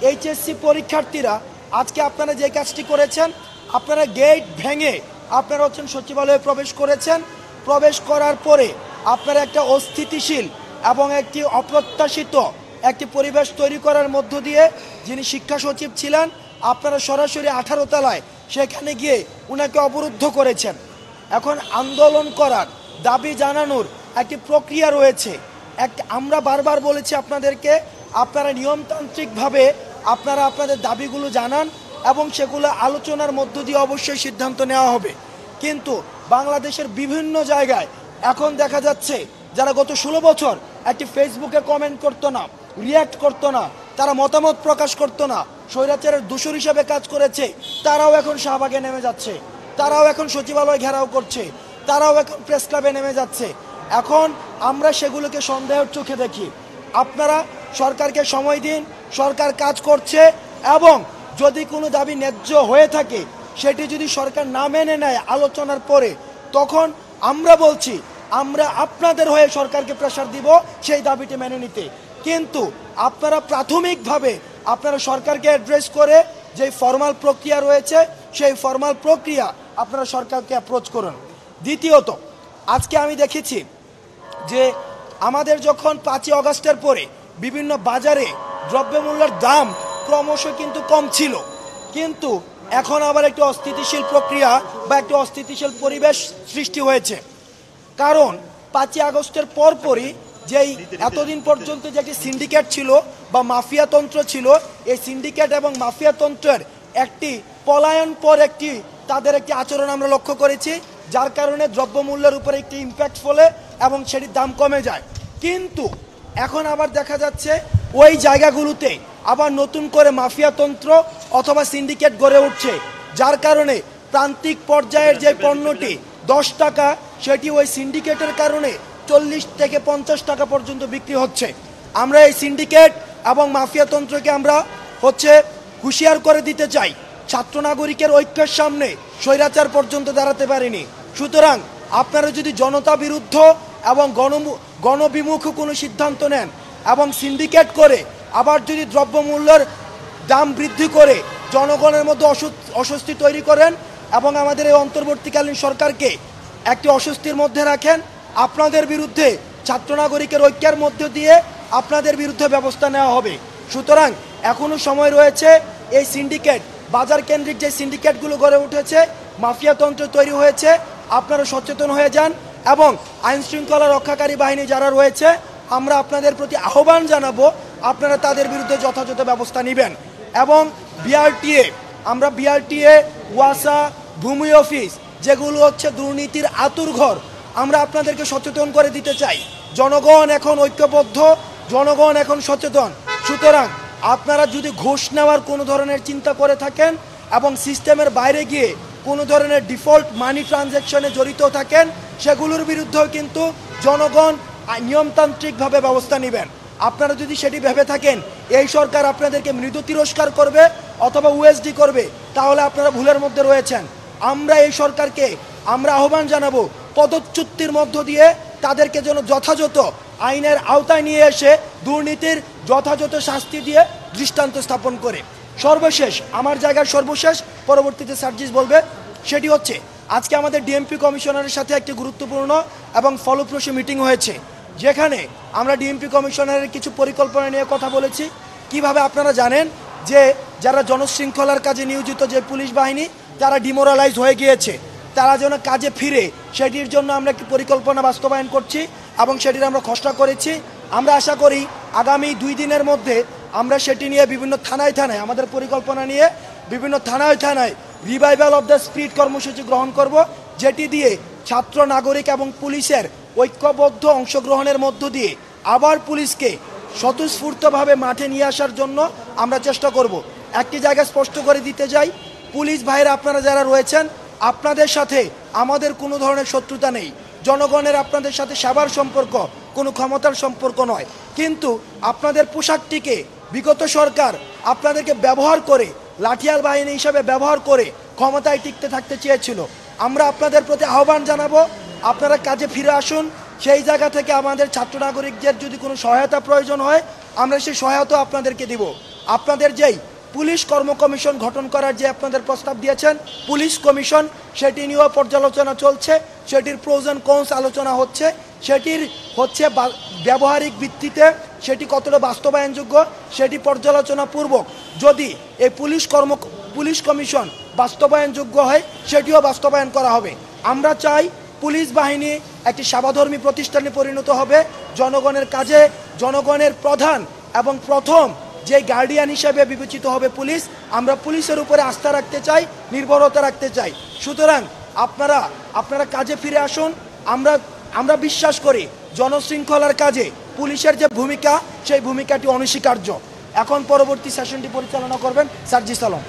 HSC পরীক্ষার্থীরা আজকে আপনারা যে কাজটি করেছেন, আপনারা গেট ভেঙে আপনারা হচ্ছেন সচিবালয়ে প্রবেশ করেছেন। প্রবেশ করার পরে আপনারা একটা অস্থিতিশীল এবং একটি অপ্রত্যাশিত একটি পরিবেশ তৈরি করার মধ্য দিয়ে যিনি শিক্ষা সচিব ছিলেন, আপনারা সরাসরি 18 তলায় সেখানে গিয়ে ওনাকে অবরুদ্ধ করেছেন। এখন আন্দোলন করার, দাবি জানানোর একটি প্রক্রিয়া রয়েছে। আমরা বারবার বলেছি আপনাদেরকে, আপনারা নিয়মতান্ত্রিকভাবে আপনারা আপনাদের দাবিগুলো জানান এবং সেগুলো আলোচনার মধ্য দিয়ে অবশ্যই সিদ্ধান্ত নেওয়া হবে। কিন্তু বাংলাদেশের বিভিন্ন জায়গায় এখন দেখা যাচ্ছে যারা গত 16 বছর একটি ফেসবুকে কমেন্ট করতো না, রিয়্যাক্ট করতো না, তারা মতামত প্রকাশ করতো না, স্বৈরাচারের দোষর হিসেবে কাজ করেছে, তারাও এখন শাহবাগে নেমে যাচ্ছে, তারাও এখন সচিবালয় ঘেরাও করছে, তারাও এখন প্রেস ক্লাবে নেমে যাচ্ছে। এখন আমরা সেগুলোকে সন্দেহের চোখে দেখি। আপনারা সরকারকে সময় দিন, সরকার কাজ করছে এবং যদি কোনো দাবি ন্যায্য হয়ে থাকে সেটি যদি সরকার না মেনে নেয় আলোচনার পরে, তখন আমরা বলছি আমরা আপনাদের হয়ে সরকারকে প্রেসার দিব সেই দাবিটি মেনে নিতে। কিন্তু আপনারা প্রাথমিকভাবে আপনারা সরকারকে অ্যাড্রেস করে যে ফর্মাল প্রক্রিয়া রয়েছে সেই ফর্মাল প্রক্রিয়া আপনারা সরকারকে অ্যাপ্রোচ করুন। দ্বিতীয়ত, আজকে আমি দেখেছি যে আমাদের যখন 5ই আগস্টের পরে বিভিন্ন বাজারে দ্রব্যমূল্যের দাম ক্রমশ কিন্তু কম ছিল, কিন্তু এখন আবার একটি অস্থিতিশীল প্রক্রিয়া বা একটি অস্থিতিশীল পরিবেশ সৃষ্টি হয়েছে। কারণ 5ই আগস্টের পরপরই যেই এতদিন পর্যন্ত যে একটি সিন্ডিকেট ছিল বা মাফিয়াতন্ত্র ছিল, এই সিন্ডিকেট এবং মাফিয়াতন্ত্রের একটি পলায়ন পর একটি তাদের একটি আচরণ আমরা লক্ষ্য করেছি, যার কারণে দ্রব্যমূল্যের উপরে একটি ইম্প্যাক্ট ফলে এবং সেটির দাম কমে যায়। কিন্তু এখন আবার দেখা যাচ্ছে ওই জায়গাগুলোতে আবার নতুন করে মাফিয়াতন্ত্র অথবা সিন্ডিকেট গড়ে উঠছে, যার কারণে প্রান্তিক পর্যায়ের যে পণ্যটি 10 টাকা সেটি ওই সিন্ডিকেটের কারণে 40 থেকে 50 টাকা পর্যন্ত বিক্রি হচ্ছে। আমরা এই সিন্ডিকেট এবং মাফিয়াতন্ত্রকে আমরা হুঁশিয়ার করে দিতে চাই। ছাত্র নাগরিকের ঐক্যের সামনে স্বৈরাচার পর্যন্ত দাঁড়াতে পারেনি। সুতরাং আপনারা যদি জনতা বিরুদ্ধ এবং গণবিমুখ কোনো সিদ্ধান্ত নেন এবং সিন্ডিকেট করে আবার যদি দ্রব্যমূল্যের দাম বৃদ্ধি করে জনগণের মধ্যে অস্বস্তি তৈরি করেন এবং আমাদের এই অন্তর্বর্তীকালীন সরকারকে একটি অস্বস্তির মধ্যে রাখেন, আপনাদের বিরুদ্ধে ছাত্র নাগরিকের ঐক্যের মধ্য দিয়ে আপনাদের বিরুদ্ধে ব্যবস্থা নেওয়া হবে। সুতরাং এখনও সময় রয়েছে। এই সিন্ডিকেট, বাজার কেন্দ্রিক যে সিন্ডিকেটগুলো গড়ে উঠেছে, মাফিয়াতন্ত্র তৈরি হয়েছে, আপনারা সচেতন হয়ে যান এবং আইন শৃঙ্খলা রক্ষাকারী বাহিনী যারা রয়েছে আমরা আপনাদের প্রতি আহ্বান জানাবো আপনারা তাদের বিরুদ্ধে যথাযথ ব্যবস্থা নেবেন। এবং বিআরটিএ, ওয়াসা, ভূমি অফিস যেগুলো দুর্নীতির আতুরঘর, আমরা আপনাদেরকে সচেতন করে দিতে চাই। জনগণ এখন ঐক্যবদ্ধ, জনগণ এখন সচেতন। সুতরাং আপনারা যদি ঘুষ নেওয়ার কোনো ধরনের চিন্তা করে থাকেন এবং সিস্টেমের বাইরে গিয়ে কোনো ধরনের ডিফল্ট মানি ট্রানজ্যাকশনে জড়িত থাকেন, সেগুলোর বিরুদ্ধেও কিন্তু জনগণ নিয়মতান্ত্রিকভাবে ব্যবস্থা নেবেন। আপনারা যদি সেটি ভেবে থাকেন এই সরকার আপনাদেরকে মৃদু তিরস্কার করবে অথবা ওএসডি করবে, তাহলে আপনারা ভুলের মধ্যে রয়েছেন। আমরা এই সরকারকে আমরা আহ্বান জানাবো পদচ্যুতির মধ্য দিয়ে তাদেরকে যেন যথাযথ আইনের আওতায় নিয়ে এসে দুর্নীতির যথাযথ শাস্তি দিয়ে দৃষ্টান্ত স্থাপন করে। সর্বশেষ, আমার জায়গার সর্বশেষ, পরবর্তীতে সার্জিস বলবে, সেটি আজকে আমাদের ডিএমপি কমিশনারের সাথে একটি গুরুত্বপূর্ণ এবং ফলপ্রসূ মিটিং হয়েছে, যেখানে আমরা ডিএমপি কমিশনারের কিছু পরিকল্পনা নিয়ে কথা বলেছি। কিভাবে আপনারা জানেন যে যারা জনশৃঙ্খলার কাজে নিয়োজিত যে পুলিশ বাহিনী তারা ডিমোরালাইজ হয়ে গিয়েছে, তারা যেন কাজে ফিরে সেটির জন্য আমরা একটি পরিকল্পনা বাস্তবায়ন করছি এবং সেটির আমরা খসড়া করেছি। আমরা আশা করি আগামী 2 দিনের মধ্যে আমরা সেটি নিয়ে বিভিন্ন থানায় আমাদের পরিকল্পনা নিয়ে বিভিন্ন থানায় রিভাইভাল অফ দ্য স্পিরিট কর্মসূচি গ্রহণ করব, যেটি দিয়ে ছাত্র, নাগরিক এবং পুলিশের ঐক্যবদ্ধ অংশগ্রহণের মধ্য দিয়ে আবার পুলিশকে স্বতঃস্ফূর্তভাবে মাঠে নিয়ে আসার জন্য আমরা চেষ্টা করব। একটি জায়গা স্পষ্ট করে দিতে চাই, পুলিশ ভাইরা আপনারা যারা রয়েছেন, আপনাদের সাথে আমাদের কোনো ধরনের শত্রুতা নেই। জনগণের আপনাদের সাথে সেবার সম্পর্ক, কোনো ক্ষমতার সম্পর্ক নয়। কিন্তু আপনাদের পোশাকটিকে বিগত সরকার আপনাদেরকে ব্যবহার করে, লাঠিয়াল বাহিনী হিসাবে ব্যবহার করে ক্ষমতায় টিকতে থাকতে চেয়েছিল। আমরা আপনাদের প্রতি আহ্বান জানাবো আপনারা কাজে ফিরে আসুন। সেই জায়গা থেকে আমাদের ছাত্র নাগরিকদের যদি কোনো সহায়তা প্রয়োজন হয় আমরা সেই সহায়তা আপনাদেরকে দিব। আপনাদের যেই পুলিশ কর্ম কমিশন গঠন করার যে আপনাদের প্রস্তাব দিয়েছেন পুলিশ কমিশন, সেটি নিয়েও পর্যালোচনা চলছে, সেটির প্রোজ অ্যান্ড কনস আলোচনা হচ্ছে, সেটির হচ্ছে ব্যবহারিক ভিত্তিতে সেটি কতটা বাস্তবায়নযোগ্য সেটি পর্যালোচনাপূর্বক যদি এই পুলিশ কমিশন বাস্তবায়নযোগ্য হয় সেটিও বাস্তবায়ন করা হবে। আমরা চাই পুলিশ বাহিনী একটি সেবাধর্মী প্রতিষ্ঠানে পরিণত হবে, জনগণের কাজে জনগণের প্রধান এবং প্রথম যে গার্ডিয়ান হিসেবে বিবেচিত হবে পুলিশ। আমরা পুলিশের উপরে আস্থা রাখতে চাই, নির্ভরতা রাখতে চাই। সুতরাং আপনারা কাজে ফিরে আসুন। আমরা বিশ্বাস করি জনশৃঙ্খলার কাজে পুলিশের যে ভূমিকা সেই ভূমিকাটি অনস্বীকার্য। এখন পরবর্তী সেশনটি পরিচালনা করবেন সার্জিস আলম।